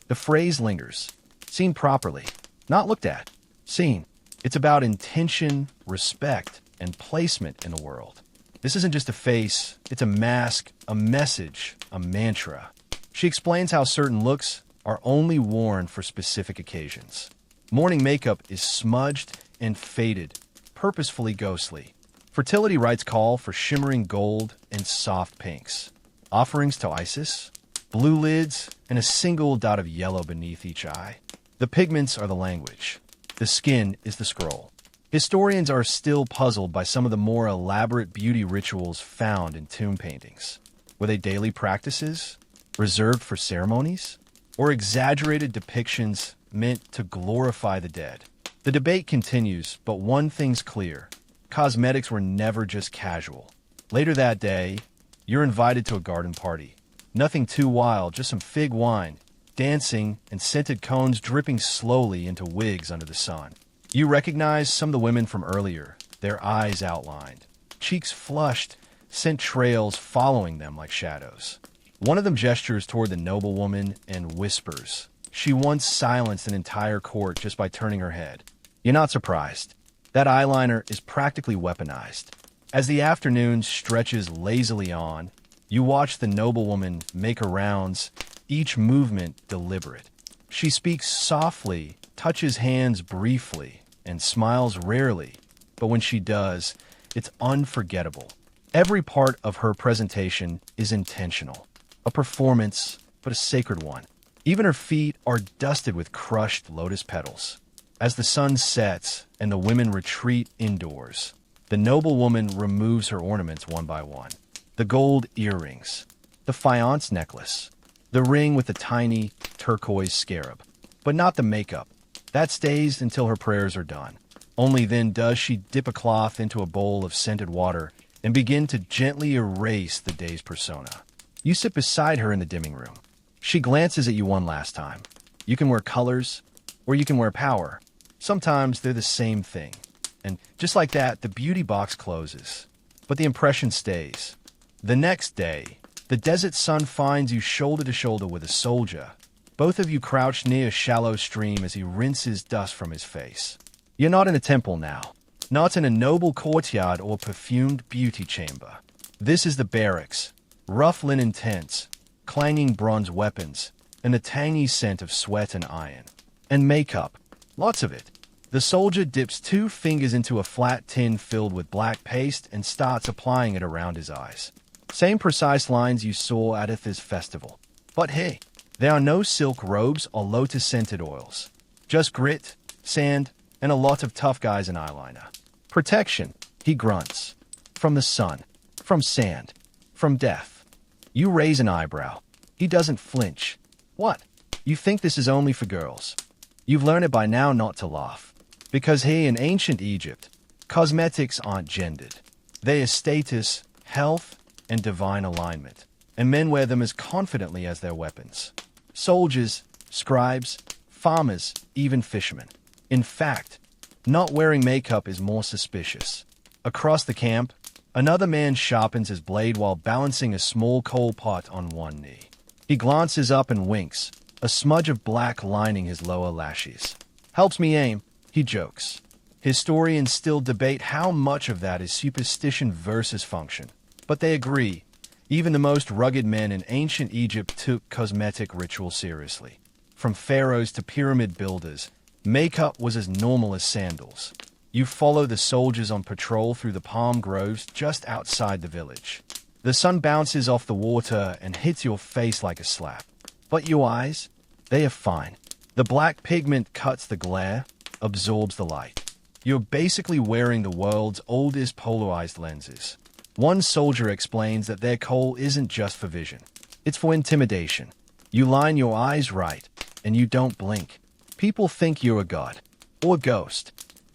The phrase lingers. Seen properly. Not looked at. Seen. It's about intention, respect, and placement in the world. This isn't just a face, it's a mask, a message, a mantra. She explains how certain looks are only worn for specific occasions. Morning makeup is smudged and faded, purposefully ghostly. Fertility rites call for shimmering gold and soft pinks. Offerings to Isis, blue lids, and a single dot of yellow beneath each eye. The pigments are the language. The skin is the scroll. Historians are still puzzled by some of the more elaborate beauty rituals found in tomb paintings. Were they daily practices, reserved for ceremonies, or exaggerated depictions meant to glorify the dead? The debate continues, but one thing's clear. Cosmetics were never just casual. Later that day, you're invited to a garden party. Nothing too wild, just some fig wine, dancing, and scented cones dripping slowly into wigs under the sun. You recognize some of the women from earlier, their eyes outlined, cheeks flushed, scent trails following them like shadows. One of them gestures toward the noblewoman and whispers. She once silenced an entire court just by turning her head. You're not surprised. That eyeliner is practically weaponized. As the afternoon stretches lazily on, you watch the noblewoman make her rounds, each movement deliberate. She speaks softly, touches hands briefly, and smiles rarely, but when she does, it's unforgettable. Every part of her presentation is intentional. A performance, but a sacred one. Even her feet are dusted with crushed lotus petals. As the sun sets and the women retreat indoors, the noblewoman removes her ornaments one by one. The gold earrings, the faience necklace, the ring with the tiny turquoise scarab. But not the makeup. That stays until her prayers are done. Only then does she dip a cloth into a bowl of scented water and begin to gently erase the day's persona. You sit beside her in the dimming room. She glances at you one last time. You can wear colors, or you can wear power. Sometimes they're the same thing. And just like that, the beauty box closes. But the impression stays. The next day, the desert sun finds you shoulder to shoulder with a soldier. Both of you crouch near a shallow stream as he rinses dust from his face. You're not in a temple now. Not in a noble courtyard or perfumed beauty chamber. This is the barracks. Rough linen tents, clanging bronze weapons, and a tangy scent of sweat and iron. And makeup. Lots of it. The soldier dips 2 fingers into a flat tin filled with black paste and starts applying it around his eyes. Same precise lines you saw at Aether's festival. But hey, there are no silk robes or lotus-scented oils. Just grit, sand, and a lot of tough guys in eyeliner. Protection, he grunts. From the sun, from sand, from death. You raise an eyebrow. He doesn't flinch. What? You think this is only for girls? You've learned it by now not to laugh. Because here in ancient Egypt, cosmetics aren't gendered. They are status, health, and divine alignment. And men wear them as confidently as their weapons. Soldiers, scribes, farmers, even fishermen. In fact, not wearing makeup is more suspicious. Across the camp, another man sharpens his blade while balancing a small coal pot on one knee. He glances up and winks, a smudge of black lining his lower lashes. Helps me aim, he jokes. Historians still debate how much of that is superstition versus function. But they agree. Even the most rugged men in ancient Egypt took cosmetic rituals seriously. From pharaohs to pyramid builders, makeup was as normal as sandals. You follow the soldiers on patrol through the palm groves just outside the village. The sun bounces off the water and hits your face like a slap. But your eyes? They are fine. The black pigment cuts the glare, absorbs the light. You're basically wearing the world's oldest polarized lenses. One soldier explains that their Kohl isn't just for vision. It's for intimidation. You line your eyes right, and you don't blink. People think you're a god. Or a ghost.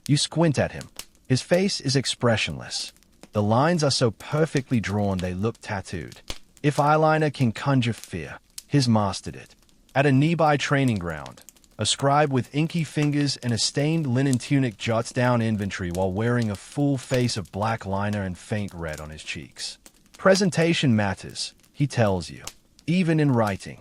You squint at him. His face is expressionless. The lines are so perfectly drawn they look tattooed. If eyeliner can conjure fear, his mastered it. At a nearby training ground, a scribe with inky fingers and a stained linen tunic jots down inventory while wearing a full face of black liner and faint red on his cheeks. Presentation matters, he tells you, even in writing.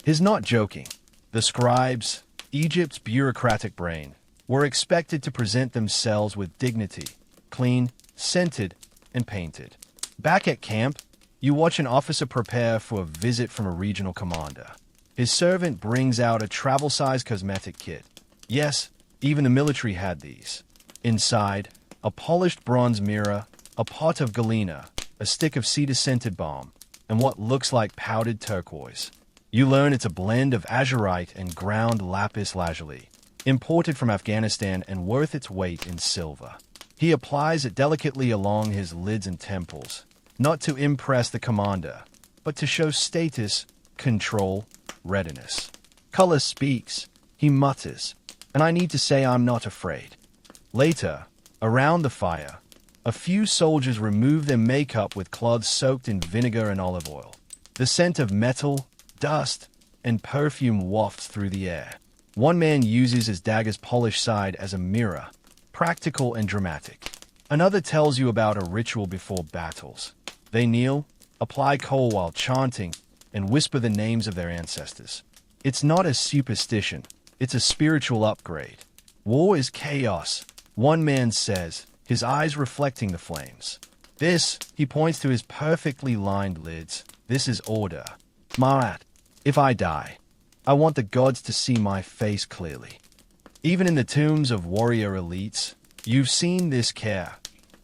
He's not joking. The scribes, Egypt's bureaucratic brain, were expected to present themselves with dignity, clean, scented, and painted. Back at camp, you watch an officer prepare for a visit from a regional commander. His servant brings out a travel-sized cosmetic kit. Yes, even the military had these. Inside, a polished bronze mirror, a pot of galena, a stick of cedar-scented balm, and what looks like powdered turquoise. You learn it's a blend of azurite and ground lapis lazuli, imported from Afghanistan and worth its weight in silver. He applies it delicately along his lids and temples, not to impress the commander, but to show status, control, readiness. Color speaks, he mutters, and I need to say I'm not afraid. Later, around the fire, a few soldiers remove their makeup with cloths soaked in vinegar and olive oil. The scent of metal, dust, and perfume wafts through the air. One man uses his dagger's polished side as a mirror, practical and dramatic. Another tells you about a ritual before battles. They kneel, apply Kohl while chanting, and whisper the names of their ancestors. It's not a superstition, it's a spiritual upgrade. War is chaos, one man says, his eyes reflecting the flames. This, he points to his perfectly lined lids, this is order. Marat, if I die, I want the gods to see my face clearly. Even in the tombs of warrior elites, you've seen this care.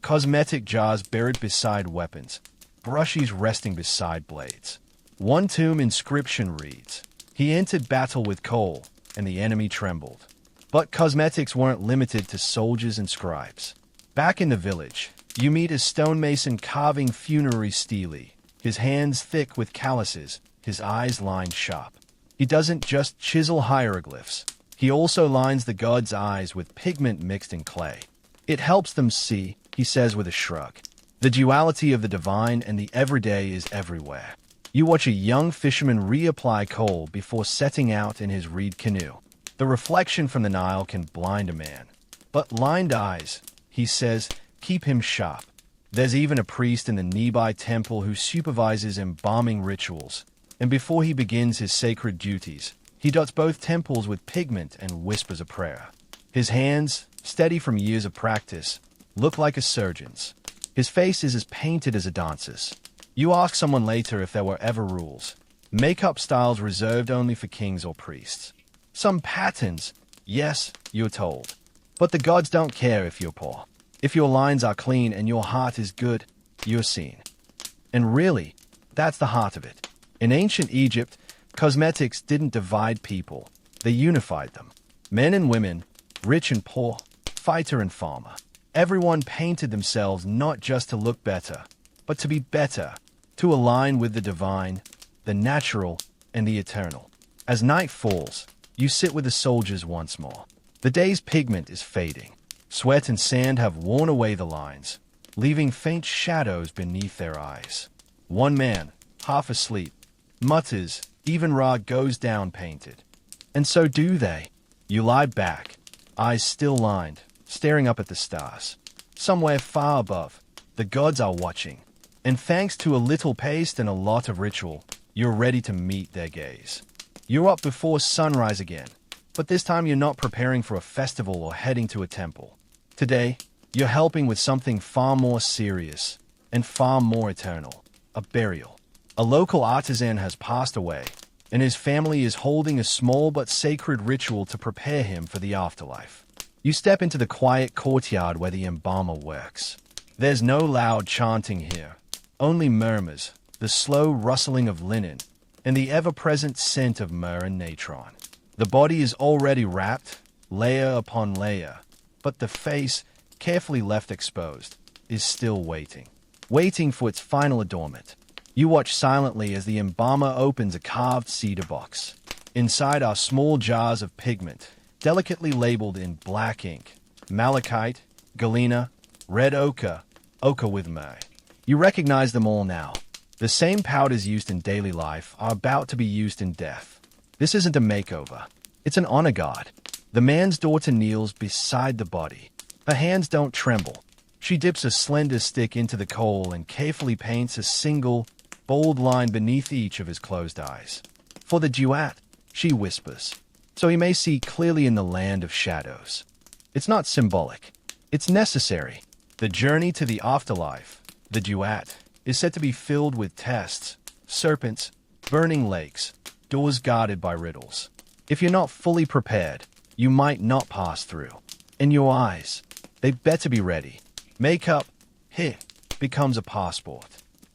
Cosmetic jars buried beside weapons, brushes resting beside blades. One tomb inscription reads, "He entered battle with Kohl, and the enemy trembled." But cosmetics weren't limited to soldiers and scribes. Back in the village, you meet a stonemason carving funerary stele, his hands thick with calluses, his eyes lined sharp. He doesn't just chisel hieroglyphs. He also lines the gods' eyes with pigment mixed in clay. It helps them see, he says with a shrug. The duality of the divine and the everyday is everywhere. You watch a young fisherman reapply Kohl before setting out in his reed canoe. The reflection from the Nile can blind a man. But lined eyes, he says, keep him sharp. There's even a priest in the nearby temple who supervises embalming rituals. And before he begins his sacred duties, he dots both temples with pigment and whispers a prayer. His hands, steady from years of practice, look like a surgeon's. His face is as painted as a dancer's. You ask someone later if there were ever rules. Makeup styles reserved only for kings or priests. Some patterns, yes, you're told. But the gods don't care if you're poor. If your lines are clean and your heart is good, you're seen. And really, that's the heart of it. In ancient Egypt, cosmetics didn't divide people. They unified them. Men and women, rich and poor, fighter and farmer. Everyone painted themselves not just to look better, but to be better, to align with the divine, the natural, and the eternal. As night falls, you sit with the soldiers once more. The day's pigment is fading. Sweat and sand have worn away the lines, leaving faint shadows beneath their eyes. One man, half asleep, mutters, "Even Ra goes down painted." And so do they. You lie back, eyes still lined, staring up at the stars. Somewhere far above, the gods are watching. And thanks to a little paste and a lot of ritual, you're ready to meet their gaze. You're up before sunrise again, but this time you're not preparing for a festival or heading to a temple. Today, you're helping with something far more serious and far more eternal, a burial. A local artisan has passed away, and his family is holding a small but sacred ritual to prepare him for the afterlife. You step into the quiet courtyard where the embalmer works. There's no loud chanting here, only murmurs, the slow rustling of linen, and the ever-present scent of myrrh and natron. The body is already wrapped, layer upon layer, but the face, carefully left exposed, is still waiting for its final adornment. You watch silently as the embalmer opens a carved cedar box. Inside are small jars of pigment, delicately labeled in black ink: malachite, galena, red ochre, ochre with myrrh. You recognize them all now. The same powders used in daily life are about to be used in death. This isn't a makeover. It's an honor guard. The man's daughter kneels beside the body. Her hands don't tremble. She dips a slender stick into the coal and carefully paints a single, bold line beneath each of his closed eyes. For the duat, she whispers, so he may see clearly in the land of shadows. It's not symbolic. It's necessary. The journey to the afterlife, the duat, is said to be filled with tests, serpents, burning lakes, doors guarded by riddles. If you're not fully prepared, you might not pass through. And your eyes, they better be ready. Makeup, here, becomes a passport,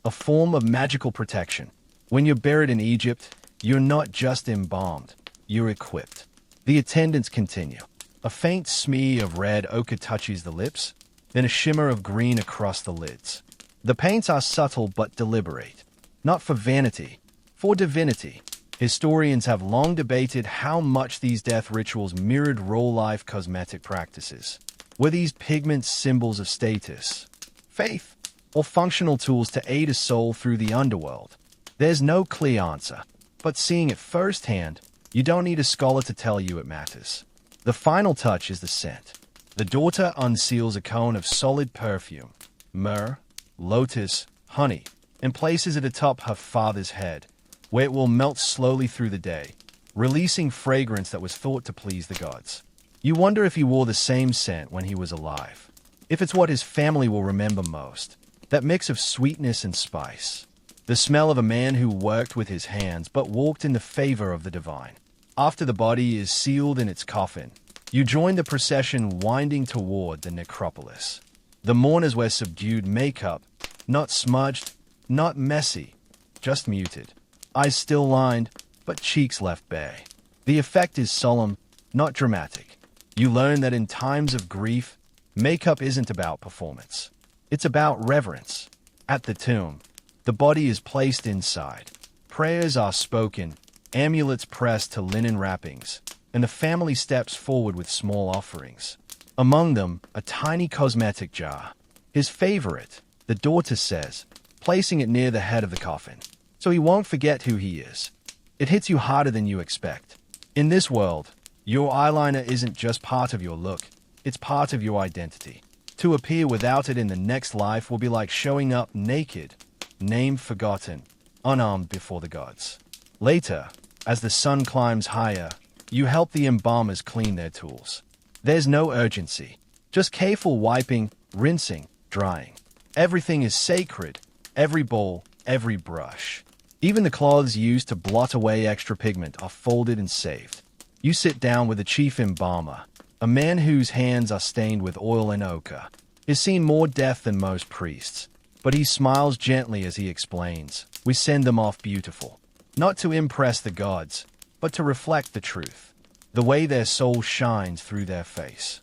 a form of magical protection. When you're buried in Egypt, you're not just embalmed, you're equipped. The attendants continue. A faint smear of red ochre touches the lips, then a shimmer of green across the lids. The paints are subtle but deliberate, not for vanity, for divinity. Historians have long debated how much these death rituals mirrored real-life cosmetic practices. Were these pigments symbols of status, faith, or functional tools to aid a soul through the underworld? There's no clear answer, but seeing it firsthand, you don't need a scholar to tell you it matters. The final touch is the scent. The daughter unseals a cone of solid perfume, myrrh, lotus, honey, and places it atop her father's head, where it will melt slowly through the day, releasing fragrance that was thought to please the gods. You wonder if he wore the same scent when he was alive. If it's what his family will remember most, that mix of sweetness and spice. The smell of a man who worked with his hands but walked in the favor of the divine. After the body is sealed in its coffin, you join the procession winding toward the necropolis. The mourners wear subdued makeup, not smudged, not messy, just muted. eyes still lined, but cheeks left bare. The effect is solemn, not dramatic. You learn that in times of grief, makeup isn't about performance. It's about reverence. At the tomb, the body is placed inside. Prayers are spoken, amulets pressed to linen wrappings, and the family steps forward with small offerings. Among them, a tiny cosmetic jar. His favorite, the daughter says, placing it near the head of the coffin, so he won't forget who he is. It hits you harder than you expect. In this world, your eyeliner isn't just part of your look, it's part of your identity. To appear without it in the next life will be like showing up naked, name forgotten, unarmed before the gods. Later, as the sun climbs higher, you help the embalmers clean their tools. There's no urgency, just careful wiping, rinsing, drying. Everything is sacred, every bowl, every brush. Even the cloths used to blot away extra pigment are folded and saved. You sit down with the chief embalmer, a man whose hands are stained with oil and ochre. He's seen more death than most priests, but he smiles gently as he explains, "We send them off beautiful, not to impress the gods, but to reflect the truth, the way their soul shines through their face."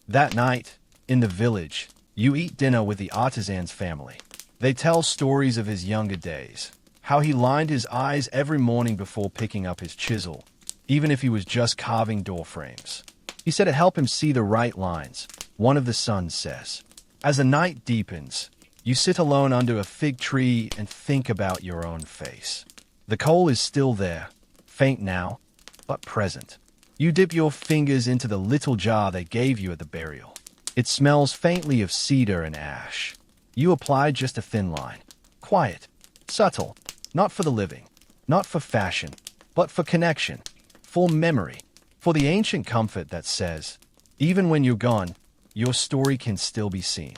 That night, in the village, you eat dinner with the artisan's family. They tell stories of his younger days, how he lined his eyes every morning before picking up his chisel, even if he was just carving door frames. He said it helped him see the right lines, one of the sons says. As the night deepens, you sit alone under a fig tree and think about your own face. The Kohl is still there, faint now, but present. You dip your fingers into the little jar they gave you at the burial. It smells faintly of cedar and ash. You apply just a thin line. Quiet, subtle, not for the living, not for fashion, but for connection, for memory, for the ancient comfort that says, even when you're gone, your story can still be seen.